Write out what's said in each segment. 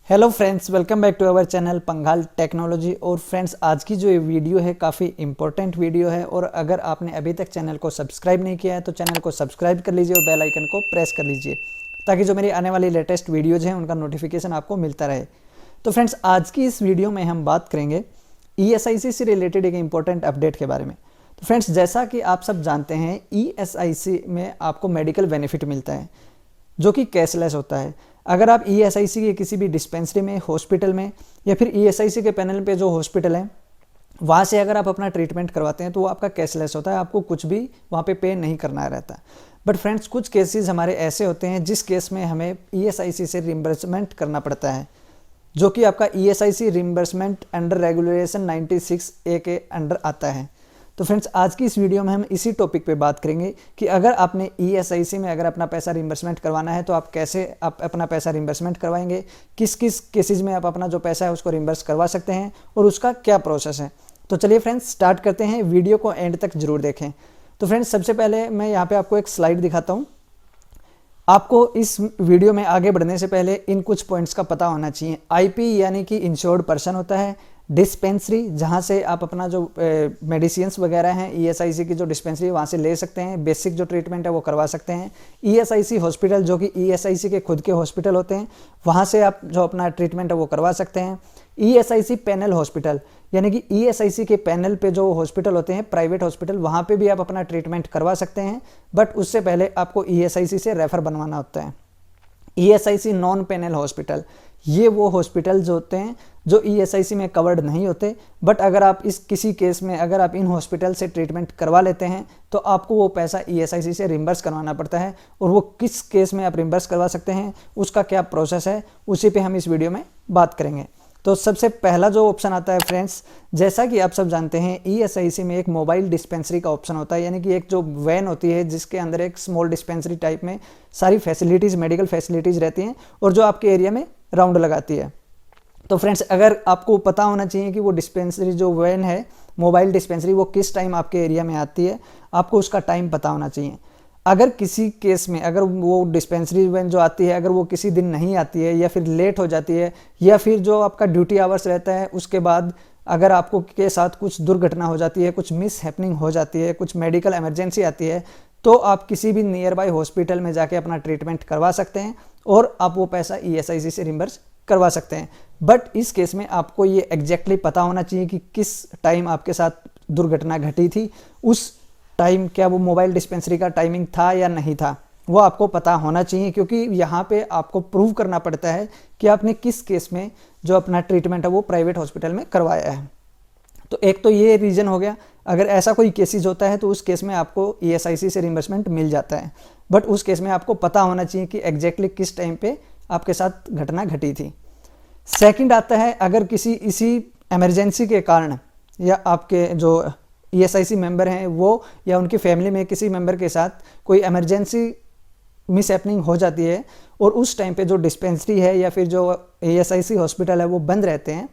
Hello friends, welcome back to our channel Panghal technology. और friends, आज की जो ये वीडियो है काफ़ी इंपॉर्टेंट वीडियो है और अगर आपने अभी तक चैनल को सब्सक्राइब नहीं किया है तो चैनल को सब्सक्राइब कर लीजिए और बेल आइकन को प्रेस कर लीजिए ताकि जो मेरी आने वाली लेटेस्ट वीडियोज़ हैं उनका नोटिफिकेशन आपको मिलता रहे। तो फ्रेंड्स, आज की इस वीडियो में हम बात करेंगे ESIC से रिलेटेड एक इंपॉर्टेंट अपडेट के बारे में। तो फ्रेंड्स, जैसा कि आप सब जानते हैं ESIC में आपको मेडिकल बेनिफिट मिलता है जो कि कैशलेस होता है। अगर आप ESIC के किसी भी डिस्पेंसरी में, हॉस्पिटल में या फिर ESIC के पैनल पे जो हॉस्पिटल है वहाँ से अगर आप अपना ट्रीटमेंट करवाते हैं तो वो आपका कैशलेस होता है, आपको कुछ भी वहाँ पे नहीं करना रहता। बट फ्रेंड्स, कुछ केसेस हमारे ऐसे होते हैं जिस केस में हमें ESIC से रिम्बर्समेंट करना पड़ता है, जो कि आपका ESIC reimbursement under regulation 96A के अंडर आता है। तो फ्रेंड्स, आज की इस वीडियो में हम इसी टॉपिक पे बात करेंगे कि अगर आपने ESIC में अगर अपना पैसा रिम्बर्समेंट करवाना है तो आप कैसे अपना पैसा रिम्बर्समेंट करवाएंगे, किस किस केसेस में आप अपना जो पैसा है उसको रिम्बर्स करवा सकते हैं और उसका क्या प्रोसेस है। तो चलिए फ्रेंड्स, स्टार्ट करते हैं। वीडियो को एंड तक जरूर देखें। तो फ्रेंड्स, सबसे पहले मैं यहाँ पे आपको एक स्लाइड दिखाता हूँ। आपको इस वीडियो में आगे बढ़ने से पहले इन कुछ पॉइंट्स का पता होना चाहिए। IP यानी कि इंश्योर्ड पर्सन होता है। डिस्पेंसरी, जहाँ से आप अपना जो मेडिसिन्स वगैरह हैं ESIC की जो डिस्पेंसरी वहाँ से ले सकते हैं, बेसिक जो ट्रीटमेंट है वो करवा सकते हैं। ESIC हॉस्पिटल, जो कि ESIC के खुद के हॉस्पिटल होते हैं, वहाँ से आप जो अपना ट्रीटमेंट है वो करवा सकते हैं। ESIC पैनल हॉस्पिटल, यानी कि ESIC के पैनल पे जो हॉस्पिटल होते हैं, प्राइवेट हॉस्पिटल, वहाँ पे भी आप अपना ट्रीटमेंट करवा सकते हैं। बट उससे पहले आपको ESIC से रेफ़र बनवाना होता है। ESIC नॉन पैनल हॉस्पिटल, ये वो हॉस्पिटल जो होते हैं जो ESIC में कवर्ड नहीं होते, बट अगर आप इस किसी केस में अगर आप इन हॉस्पिटल से ट्रीटमेंट करवा लेते हैं तो आपको वो पैसा ESIC से रिम्बर्स करवाना पड़ता है। और वो किस केस में आप रिम्बर्स करवा सकते हैं, उसका क्या प्रोसेस है, उसी पे हम इस वीडियो में बात करेंगे। तो सबसे पहला जो ऑप्शन आता है फ्रेंड्स, जैसा कि आप सब जानते हैं ESIC में एक मोबाइल डिस्पेंसरी का ऑप्शन होता है, यानी कि एक जो वैन होती है जिसके अंदर एक स्मॉल डिस्पेंसरी टाइप में सारी फैसिलिटीज़, मेडिकल फैसिलिटीज़ रहती हैं और जो आपके एरिया में राउंड लगाती है। तो फ्रेंड्स, अगर आपको पता होना चाहिए कि वो डिस्पेंसरी जो वैन है, मोबाइल डिस्पेंसरी, वो किस टाइम आपके एरिया में आती है, आपको उसका टाइम पता होना चाहिए। अगर किसी केस में अगर वो डिस्पेंसरी वैन जो आती है अगर वो किसी दिन नहीं आती है या फिर लेट हो जाती है या फिर जो आपका ड्यूटी आवर्स रहता है उसके बाद अगर आपको के साथ कुछ दुर्घटना हो जाती है, कुछ मिस हैपनिंग हो जाती है, कुछ मेडिकल इमरजेंसी आती है, तो आप किसी भी नियर बाय हॉस्पिटल में जाके अपना ट्रीटमेंट करवा सकते हैं और आप वो पैसा ESIC से रिम्बर्स करवा सकते हैं। बट इस केस में आपको ये एग्जैक्टली पता होना चाहिए कि किस टाइम आपके साथ दुर्घटना घटी थी, उस टाइम क्या वो मोबाइल डिस्पेंसरी का टाइमिंग था या नहीं था, वो आपको पता होना चाहिए, क्योंकि यहाँ पे आपको प्रूव करना पड़ता है कि आपने किस केस में जो अपना ट्रीटमेंट है वो प्राइवेट हॉस्पिटल में करवाया है। तो एक तो ये रीज़न हो गया। अगर ऐसा कोई केसेस होता है तो उस केस में आपको ESIC से रिम्बर्समेंट मिल जाता है, बट उस केस में आपको पता होना चाहिए कि एग्जैक्टली किस टाइम पे आपके साथ घटना घटी थी। सेकंड आता है, अगर किसी इसी इमरजेंसी के कारण या आपके जो ESIC मेंबर हैं वो या उनकी फैमिली में किसी मेंबर के साथ कोई इमरजेंसी मिस हैपनिंग हो जाती है और उस टाइम पे जो डिस्पेंसरी है या फिर जो ESIC हॉस्पिटल है वो बंद रहते हैं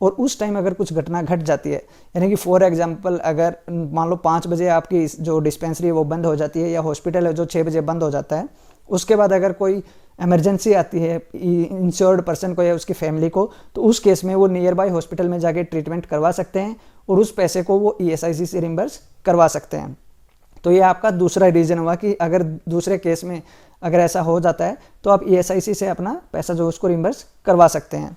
और उस टाइम अगर कुछ घटना घट जाती है, यानी कि फॉर एग्जांपल अगर मान लो 5 बजे आपकी जो डिस्पेंसरी है वो बंद हो जाती है या हॉस्पिटल है जो 6 बजे बंद हो जाता है, उसके बाद अगर कोई इमरजेंसी आती है इंश्योर्ड पर्सन को या उसकी फैमिली को, तो उस केस में वो नियर बाय हॉस्पिटल में जाके ट्रीटमेंट करवा सकते हैं और उस पैसे को वो ESIC से रिम्बर्स करवा सकते हैं। तो ये आपका दूसरा रीज़न हुआ कि अगर दूसरे केस में अगर ऐसा हो जाता है तो आप ESIC से अपना पैसा जो उसको रिम्बर्स करवा सकते हैं।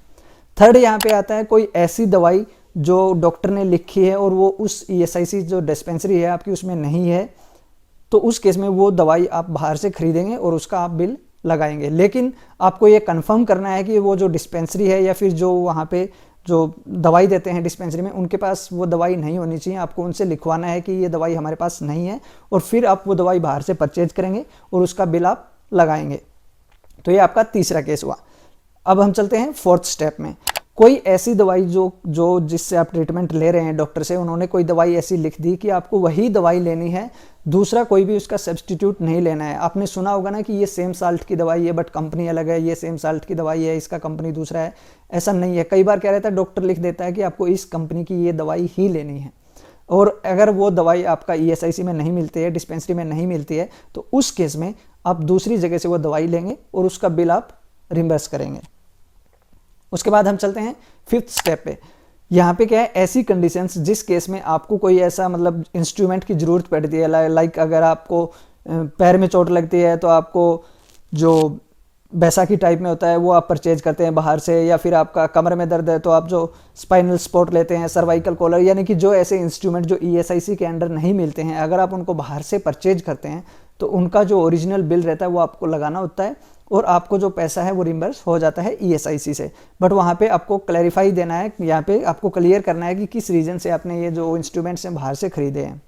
थर्ड यहाँ पे आता है, कोई ऐसी दवाई जो डॉक्टर ने लिखी है और वो उस ESIC जो डिस्पेंसरी है आपकी उसमें नहीं है, तो उस केस में वो दवाई आप बाहर से खरीदेंगे और उसका आप बिल लगाएंगे। लेकिन आपको ये कंफर्म करना है कि वो जो डिस्पेंसरी है या फिर जो वहाँ पे जो दवाई देते हैं डिस्पेंसरी में, उनके पास वो दवाई नहीं होनी चाहिए। आपको उनसे लिखवाना है कि ये दवाई हमारे पास नहीं है और फिर आप वो दवाई बाहर से परचेज करेंगे और उसका बिल आप लगाएंगे। तो ये आपका तीसरा केस हुआ। अब हम चलते हैं फोर्थ स्टेप में। कोई ऐसी दवाई जो जिससे आप ट्रीटमेंट ले रहे हैं डॉक्टर से, उन्होंने कोई दवाई ऐसी लिख दी कि आपको वही दवाई लेनी है, दूसरा कोई भी उसका सब्स्टिट्यूट नहीं लेना है। आपने सुना होगा ना कि ये सेम साल्ट की दवाई है बट कंपनी अलग है, ये सेम साल्ट की दवाई है इसका कंपनी दूसरा है। ऐसा नहीं है। कई बार क्या रहता है, डॉक्टर लिख देता है कि आपको इस कंपनी की ये दवाई ही लेनी है और अगर वो दवाई आपका ESIC में नहीं मिलती है, डिस्पेंसरी में नहीं मिलती है, तो उस केस में आप दूसरी जगह से वो दवाई लेंगे और उसका बिल आप रिम्बर्स करेंगे। उसके बाद हम चलते हैं 5th स्टेप पे। यहाँ पे क्या है, ऐसी कंडीशंस जिस केस में आपको कोई ऐसा मतलब इंस्ट्रूमेंट की ज़रूरत पड़ती है, लाइक अगर आपको पैर में चोट लगती है तो आपको जो बैसाखी टाइप में होता है वो आप परचेज करते हैं बाहर से, या फिर आपका कमर में दर्द है तो आप जो स्पाइनल सपोर्ट लेते हैं, सर्वाइकल कॉलर, यानी कि जो ऐसे इंस्ट्रूमेंट जो ESIC के अंडर नहीं मिलते हैं, अगर आप उनको बाहर से परचेज करते हैं तो उनका जो ओरिजिनल बिल रहता है वो आपको लगाना होता है और आपको जो पैसा है वो रिम्बर्स हो जाता है ESIC से। बट वहाँ पे आपको क्लैरिफाई देना है, यहाँ पे आपको क्लियर करना है कि किस रीज़न से आपने ये जो इंस्ट्रूमेंट्स हैं बाहर से खरीदे हैं।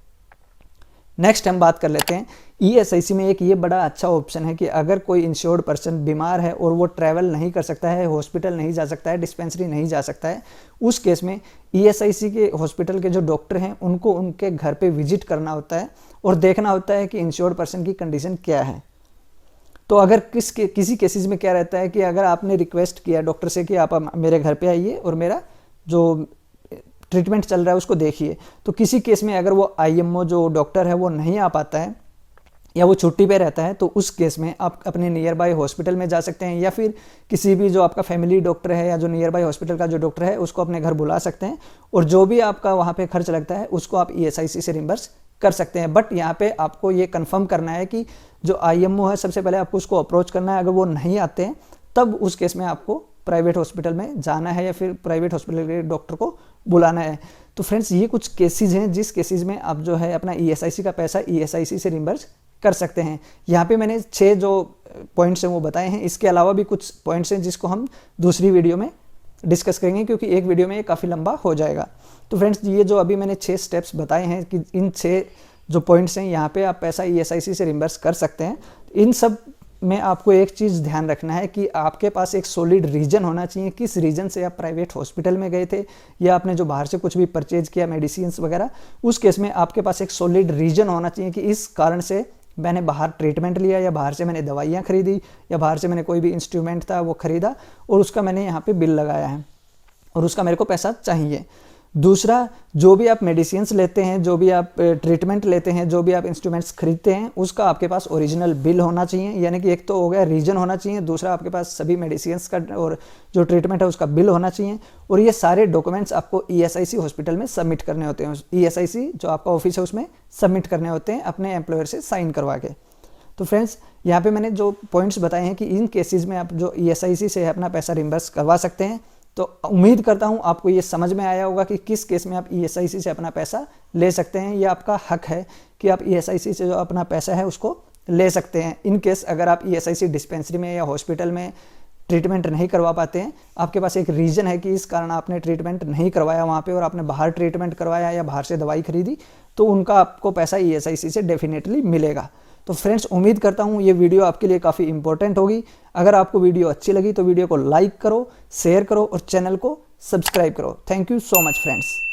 नेक्स्ट हम बात कर लेते हैं ESIC में एक ये बड़ा अच्छा ऑप्शन है कि अगर कोई इंश्योर्ड पर्सन बीमार है और वो ट्रैवल नहीं कर सकता है, हॉस्पिटल नहीं जा सकता है, डिस्पेंसरी नहीं जा सकता है, उस केस में ESIC के हॉस्पिटल के जो डॉक्टर हैं उनको उनके घर पे विजिट करना होता है और देखना होता है कि इंश्योर्ड पर्सन की कंडीशन क्या है। तो अगर किसी केसेस में क्या रहता है कि अगर आपने रिक्वेस्ट किया डॉक्टर से कि आप मेरे घर पे आइए और मेरा जो ट्रीटमेंट चल रहा है उसको देखिए, तो किसी केस में अगर वो IMO जो डॉक्टर है वो नहीं आ पाता है या वो छुट्टी पे रहता है, तो उस केस में आप अपने नियर बाय हॉस्पिटल में जा सकते हैं या फिर किसी भी जो आपका फैमिली डॉक्टर है या जो नियर बाय हॉस्पिटल का जो डॉक्टर है उसको अपने घर बुला सकते हैं और जो भी आपका वहाँ पे खर्च लगता है उसको आप ESIC से रिम्बर्स कर सकते हैं। बट यहाँ पे आपको ये कंफर्म करना है कि जो IMO है सबसे पहले आपको उसको अप्रोच करना है, अगर वो नहीं आते हैं तब उस केस में आपको प्राइवेट हॉस्पिटल में जाना है या फिर प्राइवेट हॉस्पिटल के डॉक्टर को बुलाना है। तो फ्रेंड्स ये कुछ केसेस हैं जिस केसेस में आप जो है अपना ESIC का पैसा ESIC से रिम्बर्स कर सकते हैं। यहाँ पे मैंने 6 जो पॉइंट्स हैं वो बताए हैं, इसके अलावा भी कुछ पॉइंट्स हैं जिसको हम दूसरी वीडियो में डिस्कस करेंगे क्योंकि एक वीडियो में ये काफ़ी लंबा हो जाएगा। तो फ्रेंड्स ये जो अभी मैंने 6 स्टेप्स बताए हैं कि इन 6 जो पॉइंट्स हैं यहाँ पे आप पैसा ESIC से रिम्बर्स कर सकते हैं। इन सब में आपको एक चीज़ ध्यान रखना है कि आपके पास एक सॉलिड रीजन होना चाहिए, किस रीजन से आप प्राइवेट हॉस्पिटल में गए थे या आपने जो बाहर से कुछ भी परचेज किया मेडिसिन्स वगैरह, उस केस में आपके पास एक सॉलिड रीजन होना चाहिए कि इस कारण से मैंने बाहर ट्रीटमेंट लिया या बाहर से मैंने दवाइयाँ खरीदी या बाहर से मैंने कोई भी इंस्ट्रूमेंट था वो खरीदा और उसका मैंने यहाँ पे बिल लगाया है और उसका मेरे को पैसा चाहिए। दूसरा, जो भी आप मेडिसिन्स लेते हैं, जो भी आप ट्रीटमेंट लेते हैं, जो भी आप इंस्ट्रूमेंट्स खरीदते हैं, उसका आपके पास ओरिजिनल बिल होना चाहिए, यानी कि एक तो हो गया रीजन होना चाहिए, दूसरा आपके पास सभी मेडिसिन्स का और जो ट्रीटमेंट है उसका बिल होना चाहिए और ये सारे डॉक्यूमेंट्स आपको ESIC हॉस्पिटल में सबमिट करने होते हैं। ESIC जो आपका ऑफिस है उसमें सबमिट करने होते हैं अपने एम्प्लॉयर से साइन करवा के। तो फ्रेंड्स यहाँ पे मैंने जो पॉइंट्स बताए हैं कि इन केसेस में आप जो ESIC से अपना पैसा रिम्बर्स करवा सकते हैं। तो उम्मीद करता हूँ आपको ये समझ में आया होगा कि किस केस में आप ESIC से अपना पैसा ले सकते हैं। ये आपका हक है कि आप ESIC से जो अपना पैसा है उसको ले सकते हैं। इन केस अगर आप ESIC डिस्पेंसरी में या हॉस्पिटल में ट्रीटमेंट नहीं करवा पाते हैं, आपके पास एक रीज़न है कि इस कारण आपने ट्रीटमेंट नहीं करवाया वहाँ पे और आपने बाहर ट्रीटमेंट करवाया या बाहर से दवाई खरीदी, तो उनका आपको पैसा ESIC से डेफिनेटली मिलेगा। तो फ्रेंड्स उम्मीद करता हूँ ये वीडियो आपके लिए काफ़ी इंपॉर्टेंट होगी। अगर आपको वीडियो अच्छी लगी तो वीडियो को लाइक करो, शेयर करो और चैनल को सब्सक्राइब करो। Thank you so much friends.